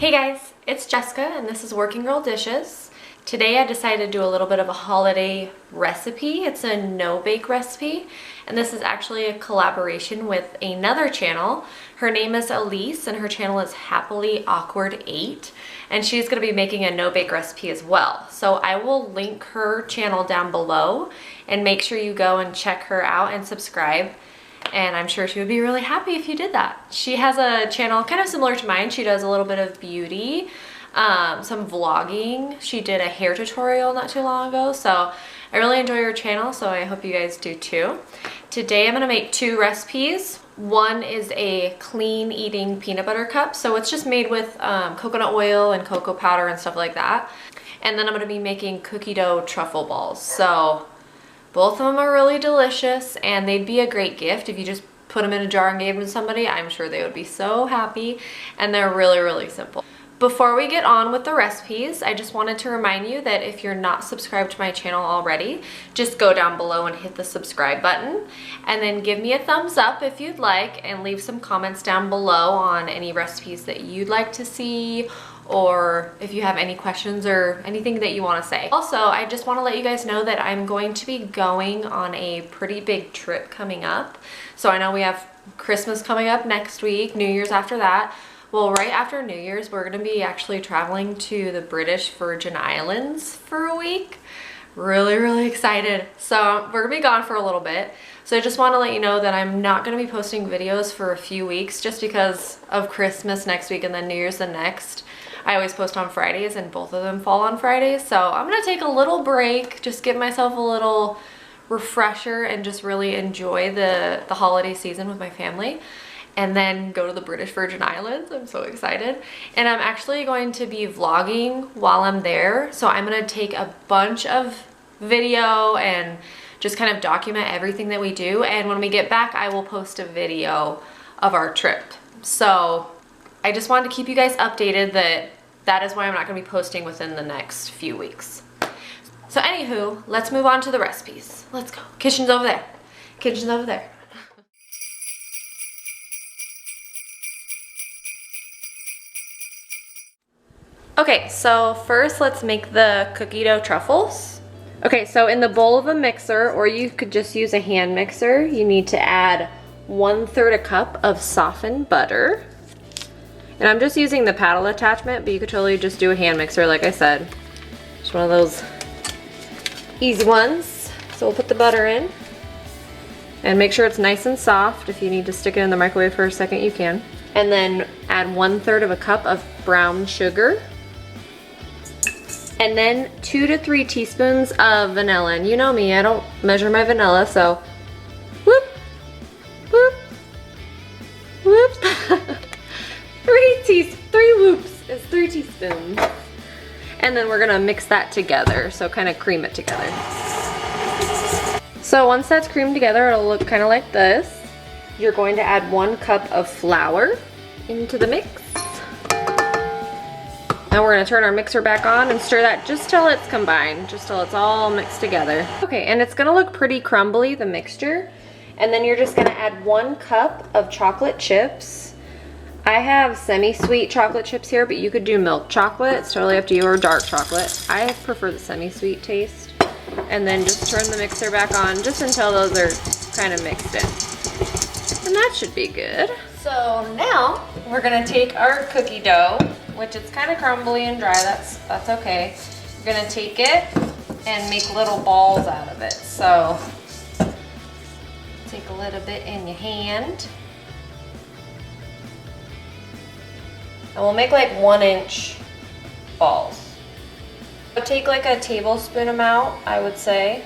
Hey guys, it's Jessica and this is Working Girl Dishes. Today I decided to do a little bit of a holiday recipe. It's a no-bake recipe, and this is actually a collaboration with another channel. Her name is Elise and her channel is Happily Awkward 8, and she's going to be making a no-bake recipe as well. So I will link her channel down below and make sure you go and check her out and subscribe. And I'm sure she would be really happy if you did that. She has a channel kind of similar to mine. She does a little bit of beauty, some vlogging. She did a hair tutorial not too long ago. So I really enjoy her channel, so I hope you guys do too. Today I'm gonna make two recipes. One is a clean eating peanut butter cup. So it's just made with coconut oil and cocoa powder and stuff like that. And then I'm gonna be making cookie dough truffle balls. So both of them are really delicious, and they'd be a great gift if you just put them in a jar and gave them to somebody. I'm sure they would be so happy, and they're really, really simple. Before we get on with the recipes, I just wanted to remind you that if you're not subscribed to my channel already, just go down below and hit the subscribe button, and then give me a thumbs up if you'd like, and leave some comments down below on any recipes that you'd like to see, or if you have any questions or anything that you want to say. Also, I just want to let you guys know that I'm going to be going on a pretty big trip coming up. So I know we have Christmas coming up next week, New Year's after that. Well, right after New Year's, we're going to be actually traveling to the British Virgin Islands for a week. Really, really excited. So we're going to be gone for a little bit. So I just want to let you know that I'm not going to be posting videos for a few weeks just because of Christmas next week and then New Year's the next. I always post on Fridays and both of them fall on Fridays. So I'm going to take a little break, just give myself a little refresher and just really enjoy the holiday season with my family. And then go to the British Virgin Islands. I'm so excited. And I'm actually going to be vlogging while I'm there. So I'm going to take a bunch of video and just kind of document everything that we do. And when we get back, I will post a video of our trip. So I just wanted to keep you guys updated that is why I'm not going to be posting within the next few weeks. So anywho, let's move on to the recipes. Let's go. Kitchen's over there. Kitchen's over there. Okay, so first let's make the cookie dough truffles. Okay, so in the bowl of a mixer, or you could just use a hand mixer, you need to add 1/3 a cup of softened butter. And I'm just using the paddle attachment, but you could totally just do a hand mixer like I said. Just one of those easy ones. So we'll put the butter in. And make sure it's nice and soft. If you need to stick it in the microwave for a second, you can. And then add 1/3 of a cup of brown sugar. And then 2 to 3 teaspoons of vanilla. And you know me, I don't measure my vanilla, so whoop, whoop, whoops. 3 whoops is 3 teaspoons. And then we're gonna mix that together, so kind of cream it together. So once that's creamed together, it'll look kind of like this. You're going to add 1 cup of flour into the mix. Now we're gonna turn our mixer back on and stir that just till it's combined, just till it's all mixed together. Okay, and it's gonna look pretty crumbly, the mixture. And then you're just gonna add 1 cup of chocolate chips. I have semi-sweet chocolate chips here, but you could do milk chocolate. It's totally up to you, or dark chocolate. I prefer the semi-sweet taste. And then just turn the mixer back on just until those are kind of mixed in. And that should be good. So now we're gonna take our cookie dough, which is kind of crumbly and dry, that's okay. We're gonna take it and make little balls out of it. So take a little bit in your hand. And we'll make like 1-inch balls. So take like a tablespoon amount, I would say.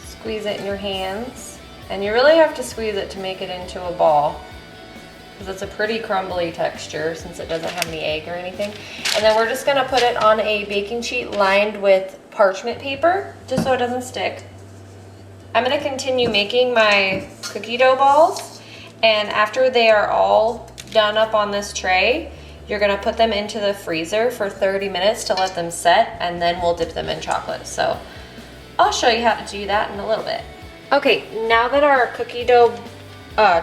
Squeeze it in your hands. And you really have to squeeze it to make it into a ball, because it's a pretty crumbly texture since it doesn't have any egg or anything. And then we're just gonna put it on a baking sheet lined with parchment paper, just so it doesn't stick. I'm gonna continue making my cookie dough balls, and after they are all done up on this tray, you're gonna put them into the freezer for 30 minutes to let them set, and then we'll dip them in chocolate. So I'll show you how to do that in a little bit. Okay, now that our cookie dough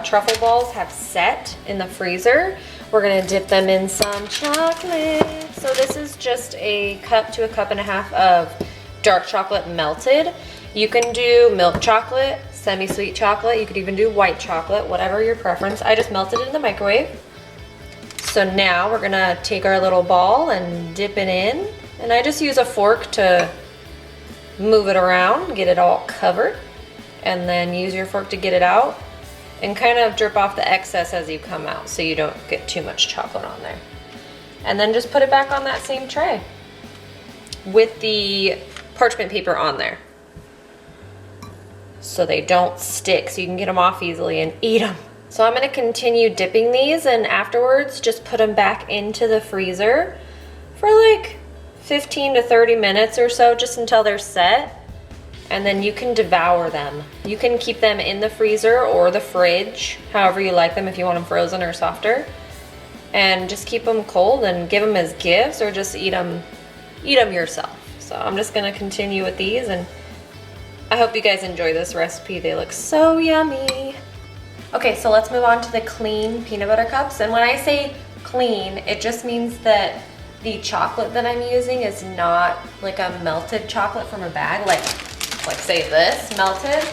truffle balls have set in the freezer, We're gonna dip them in some chocolate. So this is just a cup to a cup and a half of dark chocolate melted. You can do milk chocolate, semi-sweet chocolate. You could even do white chocolate, whatever your preference. I just melted it in the microwave. So now we're gonna take our little ball and dip it in. And I just use a fork to move it around, get it all covered. And then use your fork to get it out. And kind of drip off the excess as you come out so you don't get too much chocolate on there. And then just put it back on that same tray with the parchment paper on there so they don't stick, so you can get them off easily and eat them. So I'm going to continue dipping these, and afterwards just put them back into the freezer for like 15 to 30 minutes or so, just until they're set. And then you can devour them. You can keep them in the freezer or the fridge, however you like them, if you want them frozen or softer. And just keep them cold and give them as gifts, or just eat them yourself. So I'm just gonna continue with these, and I hope you guys enjoy this recipe. They look so yummy. Okay, so let's move on to the clean peanut butter cups. And when I say clean, it just means that the chocolate that I'm using is not like a melted chocolate from a bag, like say this melted.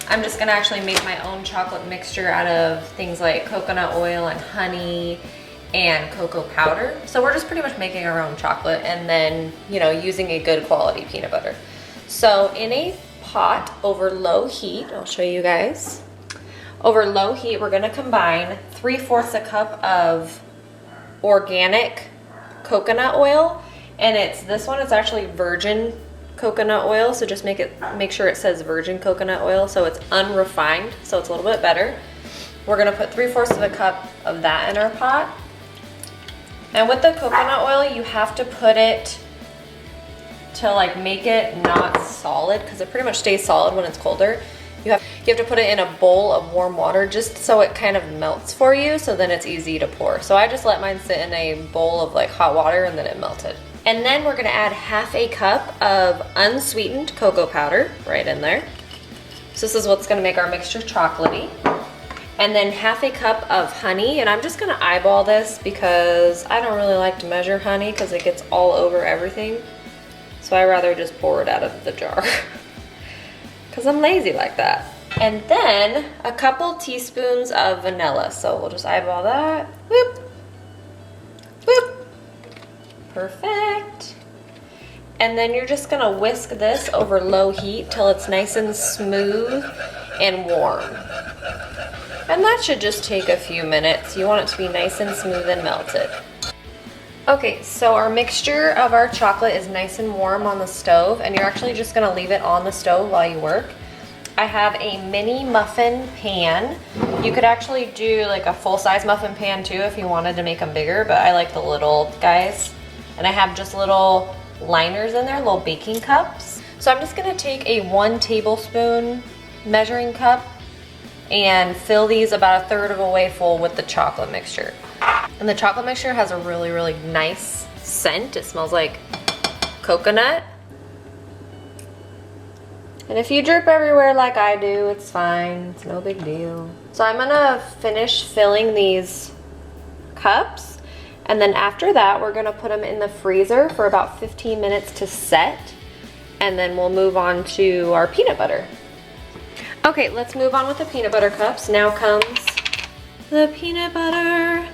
I'm just gonna actually make my own chocolate mixture out of things like coconut oil and honey and cocoa powder. So we're just pretty much making our own chocolate, and then, you know, using a good quality peanut butter. So in a pot over low heat, I'll show you guys. Over low heat, we're gonna combine 3/4 a cup of organic coconut oil, and this one is actually virgin coconut oil, so just make sure it says virgin coconut oil, so it's unrefined, so it's a little bit better. We're gonna put 3/4 of a cup of that in our pot. And with the coconut oil, you have to put it to like make it not solid, because it pretty much stays solid when it's colder. You have to put it in a bowl of warm water just so it kind of melts for you, so then it's easy to pour. So I just let mine sit in a bowl of like hot water, and then it melted. And then we're gonna add 1/2 cup of unsweetened cocoa powder right in there. So this is what's gonna make our mixture chocolatey. And then 1/2 cup of honey, and I'm just gonna eyeball this because I don't really like to measure honey because it gets all over everything. So I rather just pour it out of the jar because I'm lazy like that. And then a couple teaspoons of vanilla. So we'll just eyeball that. Whoop, whoop. Perfect. And then you're just gonna whisk this over low heat till it's nice and smooth and warm. And that should just take a few minutes. You want it to be nice and smooth and melted. Okay, so our mixture of our chocolate is nice and warm on the stove, and you're actually just gonna leave it on the stove while you work. I have a mini muffin pan. You could actually do like a full-size muffin pan too if you wanted to make them bigger, but I like the little guys. And I have just little liners in there, little baking cups. So I'm just gonna take a 1 tablespoon measuring cup and fill these about 1/3 of a way full with the chocolate mixture. And the chocolate mixture has a really, really nice scent. It smells like coconut. And if you drip everywhere like I do, it's fine. It's no big deal. So I'm gonna finish filling these cups. And then after that, we're gonna put them in the freezer for about 15 minutes to set. And then we'll move on to our peanut butter. Okay, let's move on with the peanut butter cups. Now comes the peanut butter.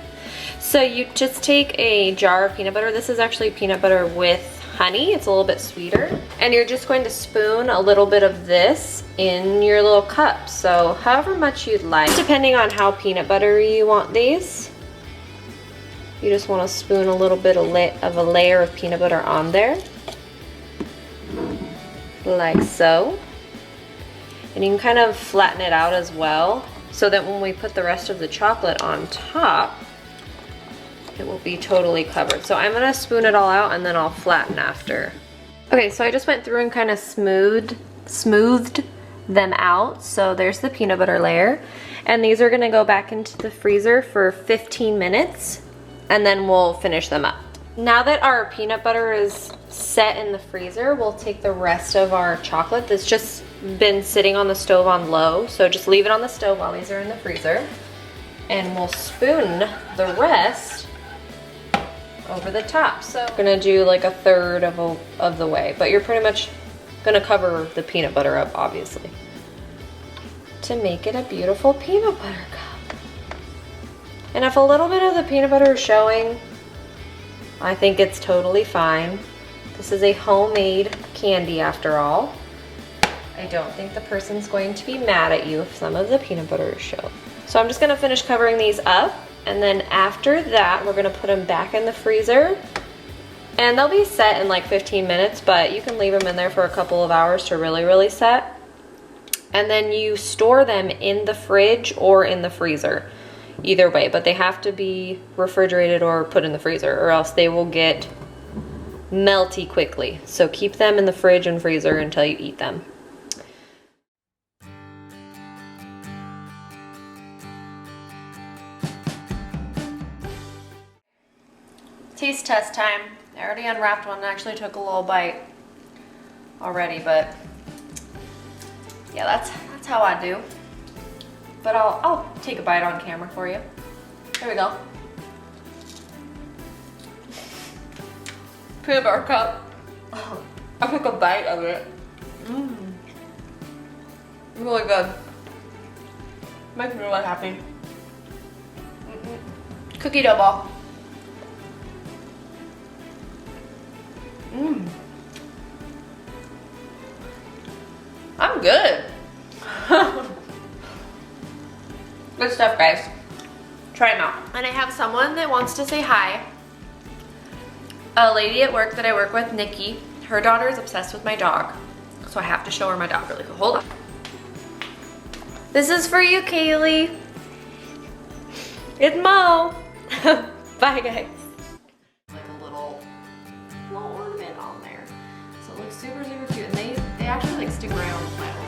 So you just take a jar of peanut butter. This is actually peanut butter with honey. It's a little bit sweeter. And you're just going to spoon a little bit of this in your little cup. So however much you'd like, depending on how peanut buttery you want these. You just want to spoon a little bit of a layer of peanut butter on there. Like so. And you can kind of flatten it out as well, so that when we put the rest of the chocolate on top, it will be totally covered. So I'm gonna spoon it all out and then I'll flatten after. Okay, so I just went through and kind of smoothed them out. So there's the peanut butter layer. And these are gonna go back into the freezer for 15 minutes and then we'll finish them up. Now that our peanut butter is set in the freezer, we'll take the rest of our chocolate that's just been sitting on the stove on low. So just leave it on the stove while these are in the freezer. And we'll spoon the rest over the top. So I'm gonna do like a third of the way, but you're pretty much gonna cover the peanut butter up, obviously, to make it a beautiful peanut butter cup. And if a little bit of the peanut butter is showing, I think it's totally fine. This is a homemade candy after all. I don't think the person's going to be mad at you if some of the peanut butter is showing. So I'm just gonna finish covering these up, and then after that, we're gonna put them back in the freezer. And they'll be set in like 15 minutes, but you can leave them in there for a couple of hours to really set. And then you store them in the fridge or in the freezer, either way, but they have to be refrigerated or put in the freezer, or else they will get melty quickly. So keep them in the fridge and freezer until you eat them. Taste test time. I already unwrapped one and actually took a little bite already, but yeah, that's how I do. But I'll take a bite on camera for you. Here we go. Peanut butter cup. I took a bite of it. Really good. Makes me really happy. Cookie dough ball. I'm good. Good stuff, guys. Try them out. And I have someone that wants to say hi. A lady at work that I work with, Nikki. Her daughter is obsessed with my dog, so I have to show her my dog really quick. Hold on. This is for you, Kaylee. It's Mo. Bye, guys. Like a little ornament on there, so it looks super cute, and they actually like stick around with my